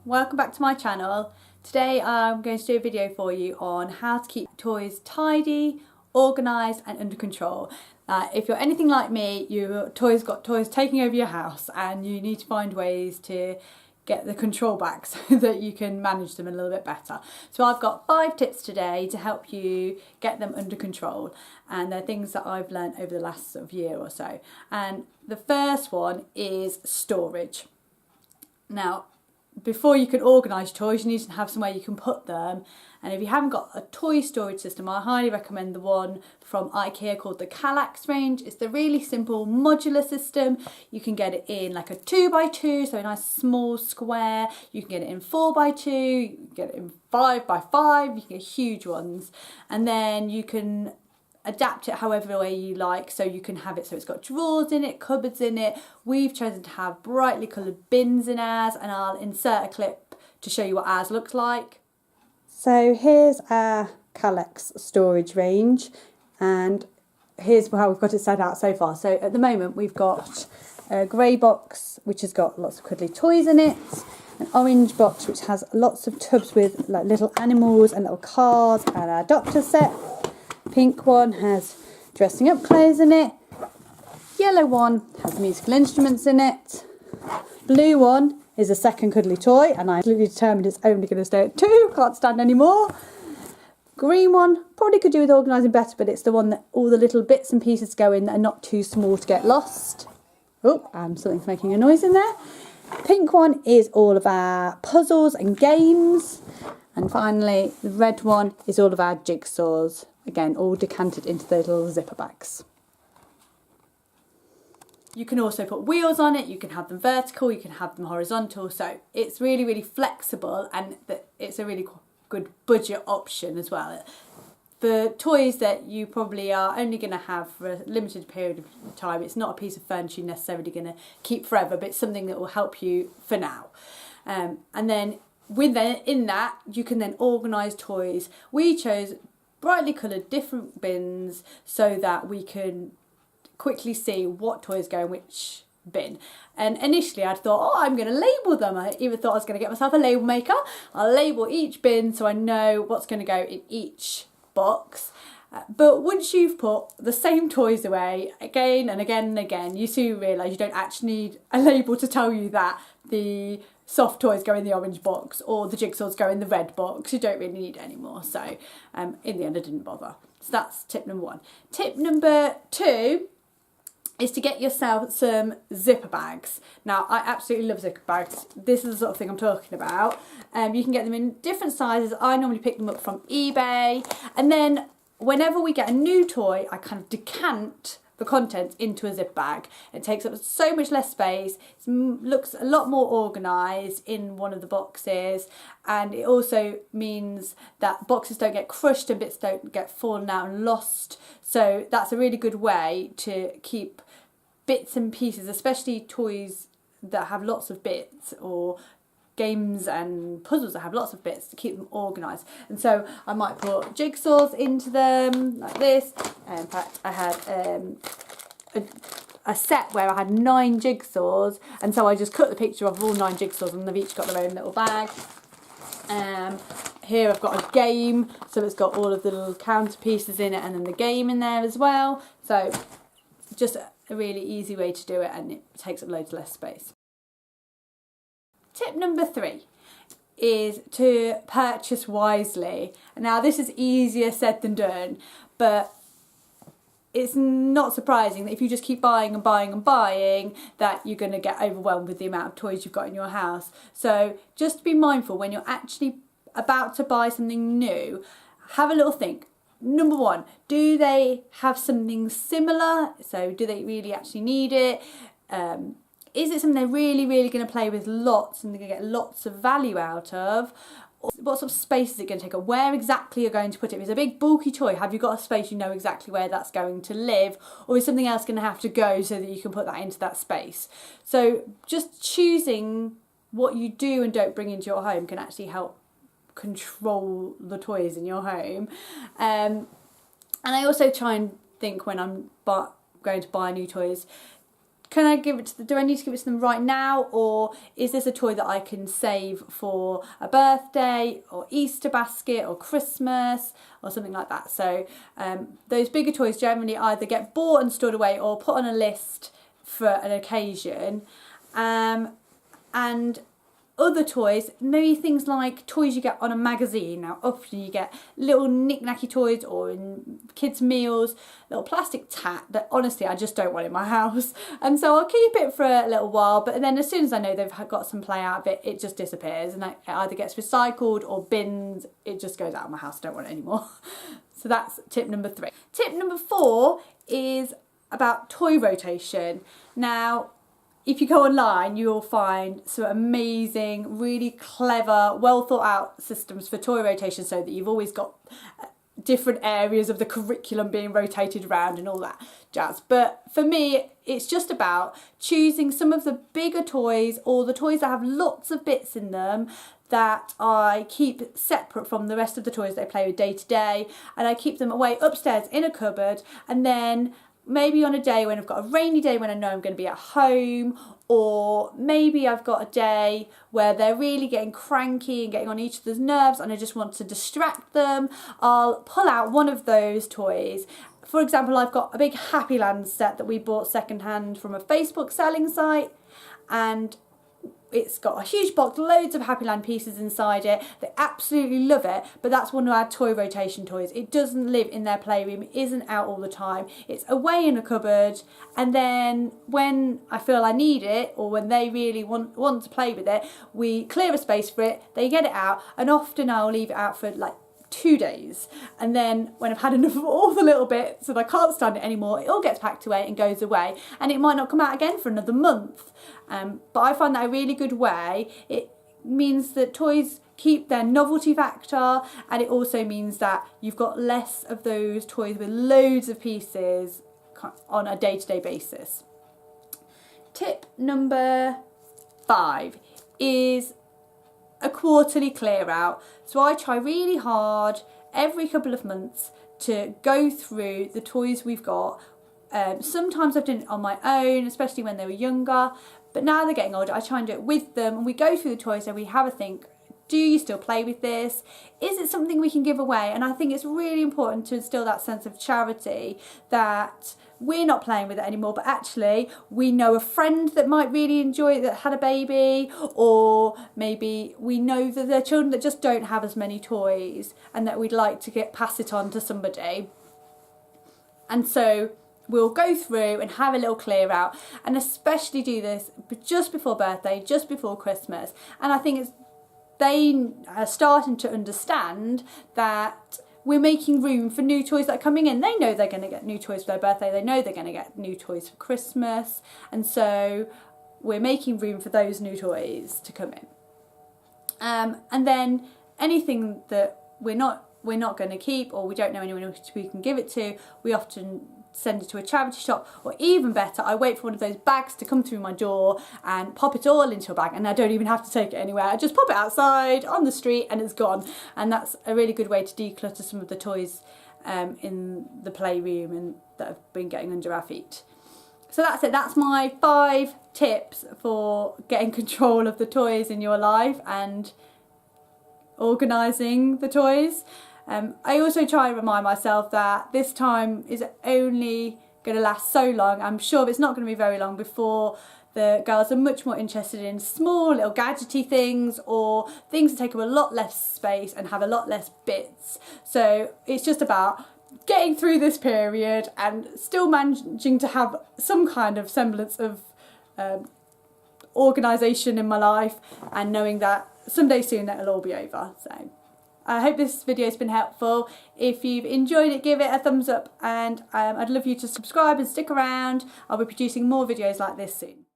welcome back to my channel. Today I'm going to do a video for you on how to keep toys tidy, organised and under control. If you're anything like me, you've got toys taking over your house and you need to find ways to get the control back so that you can manage them a little bit better. So I've got 5 tips today to help you get them under control, and they're things that I've learned over the last year or so. And the first one is storage. Now, before you can organise toys, you need to have somewhere you can put them. And if you haven't got a toy storage system, I highly recommend the one from IKEA called the Kallax range. It's the really simple modular system. You can get it in like a 2x2, so a nice small square. You can get it in 4x2, you can get it in 5x5, you can get huge ones. And then you can adapt it however way you like, so you can have it so it's got drawers in it, cupboards in it. We've chosen to have brightly coloured bins in ours, and I'll insert a clip to show you what ours looks like. So here's our Kallax storage range, and here's how we've got it set out so far. So at the moment we've got a grey box which has got lots of cuddly toys in it, an orange box which has lots of tubs with like little animals and little cars and our doctor set. Pink one has dressing up clothes in it. Yellow one has musical instruments in it. Blue one is a second cuddly toy, and I'm absolutely determined it's only going to stay at 2. Can't stand any more. Green one probably could do with organising better, but it's the one that all the little bits and pieces go in that are not too small to get lost. Oh, and something's making a noise in there. Pink one is all of our puzzles and games. And finally, the red one is all of our jigsaws. Again, all decanted into those little zipper bags. You can also put wheels on it, you can have them vertical, you can have them horizontal, so it's really, really flexible, and it's a really good budget option as well. For toys that you probably are only going to have for a limited period of time, it's not a piece of furniture you're necessarily going to keep forever, but it's something that will help you for now. And then in that, you can then organise toys. We chose brightly coloured different bins so that we can quickly see what toys go in which bin. And initially I'd thought, I'm going to label them. I even thought I was going to get myself a label maker. I'll label each bin so I know what's going to go in each box. But once you've put the same toys away again and again and again, you soon realise you don't actually need a label to tell you that the soft toys go in the orange box or the jigsaws go in the red box. You don't really need it anymore. So in the end I didn't bother. So that's tip number 1. Tip number 2 is to get yourself some zipper bags. Now, I absolutely love zipper bags. This is the sort of thing I'm talking about. You can get them in different sizes. I normally pick them up from eBay. And then whenever we get a new toy, I kind of decant the contents into a zip bag. It takes up so much less space. It looks a lot more organised in one of the boxes, and it also means that boxes don't get crushed and bits don't get fallen out and lost. So that's a really good way to keep bits and pieces, especially toys that have lots of bits, or games and puzzles that have lots of bits, to keep them organised. And so I might put jigsaws into them like this. In fact, I had a set where I had 9 jigsaws, and so I just cut the picture of all 9 jigsaws, and they've each got their own little bag. Here I've got a game, so it's got all of the little counter pieces in it and then the game in there as well. So just a really easy way to do it, and it takes up loads less space. Tip number 3 is to purchase wisely. Now, this is easier said than done, but it's not surprising that if you just keep buying and buying and buying, that you're going to get overwhelmed with the amount of toys you've got in your house. So just be mindful when you're actually about to buy something new. Have a little think. Number 1, do they have something similar? So do they really actually need it? Is it something they're really, really going to play with lots and they're going to get lots of value out of? Or what sort of space is it going to take up? Where exactly you're going to put it? If it's a big bulky toy, have you got a space you know exactly where that's going to live? Or is something else going to have to go so that you can put that into that space? So just choosing what you do and don't bring into your home can actually help control the toys in your home. And I also try and think when I'm going to buy new toys, can I give it to do I need to give it to them right now, or is this a toy that I can save for a birthday or Easter basket or Christmas or something like that? So those bigger toys generally either get bought and stored away or put on a list for an occasion. And other toys, maybe things like toys you get on a magazine. Now often you get little knick-knacky toys, or in kids' meals, little plastic tat that honestly I just don't want in my house. And so I'll keep it for a little while, but then as soon as I know they've got some play out of it, it just disappears, and it either gets recycled or binned. It just goes out of my house, I don't want it anymore. So that's tip number 3. Tip number 4 is about toy rotation. Now, if you go online, you'll find some amazing, really clever, well thought out systems for toy rotation, so that you've always got different areas of the curriculum being rotated around and all that jazz. But for me, it's just about choosing some of the bigger toys, or the toys that have lots of bits in them, that I keep separate from the rest of the toys that I play with day to day, and I keep them away upstairs in a cupboard. And then maybe on a day when I've got a rainy day when I know I'm going to be at home, or maybe I've got a day where they're really getting cranky and getting on each other's nerves and I just want to distract them, I'll pull out one of those toys. For example, I've got a big Happy Land set that we bought secondhand from a Facebook selling site, and it's got a huge box, loads of Happy Land pieces inside it. They absolutely love it, but that's one of our toy rotation toys. It doesn't live in their playroom, it isn't out all the time. It's away in a cupboard, and then when I feel I need it, or when they really want to play with it, we clear a space for it, they get it out, and often I'll leave it out for like 2 days, and then when I've had enough of all the little bits and I can't stand it anymore, it all gets packed away and goes away, and it might not come out again for another month. But I find that a really good way. It means that toys keep their novelty factor, and it also means that you've got less of those toys with loads of pieces on a day-to-day basis. Tip number 5 is a quarterly clear out. So I try really hard every couple of months to go through the toys we've got. Sometimes I've done it on my own, especially when they were younger, but now they're getting older, I try and do it with them, and we go through the toys and we have a think. Do you still play with this? Is it something we can give away? And I think it's really important to instill that sense of charity, that we're not playing with it anymore, but actually we know a friend that might really enjoy it, that had a baby, or maybe we know that there are children that just don't have as many toys and that we'd like to pass it on to somebody. And so we'll go through and have a little clear out, and especially do this just before birthday, just before Christmas. And I think they are starting to understand that we're making room for new toys that are coming in. They know they're going to get new toys for their birthday, they know they're going to get new toys for Christmas, and so we're making room for those new toys to come in. And then anything that we're not going to keep, or we don't know anyone else we can give it to, we often send it to a charity shop, or even better, I wait for one of those bags to come through my door and pop it all into a bag, and I don't even have to take it anywhere. I just pop it outside on the street and it's gone. And that's a really good way to declutter some of the toys in the playroom and that have been getting under our feet. So that's it. That's my 5 tips for getting control of the toys in your life and organising the toys. I also try and remind myself that this time is only going to last so long. I'm sure it's not going to be very long before the girls are much more interested in small little gadgety things, or things that take up a lot less space and have a lot less bits. So it's just about getting through this period and still managing to have some kind of semblance of organisation in my life, and knowing that someday soon it'll all be over. So I hope this video has been helpful. If you've enjoyed it, give it a thumbs up, and I'd love you to subscribe and stick around. I'll be producing more videos like this soon.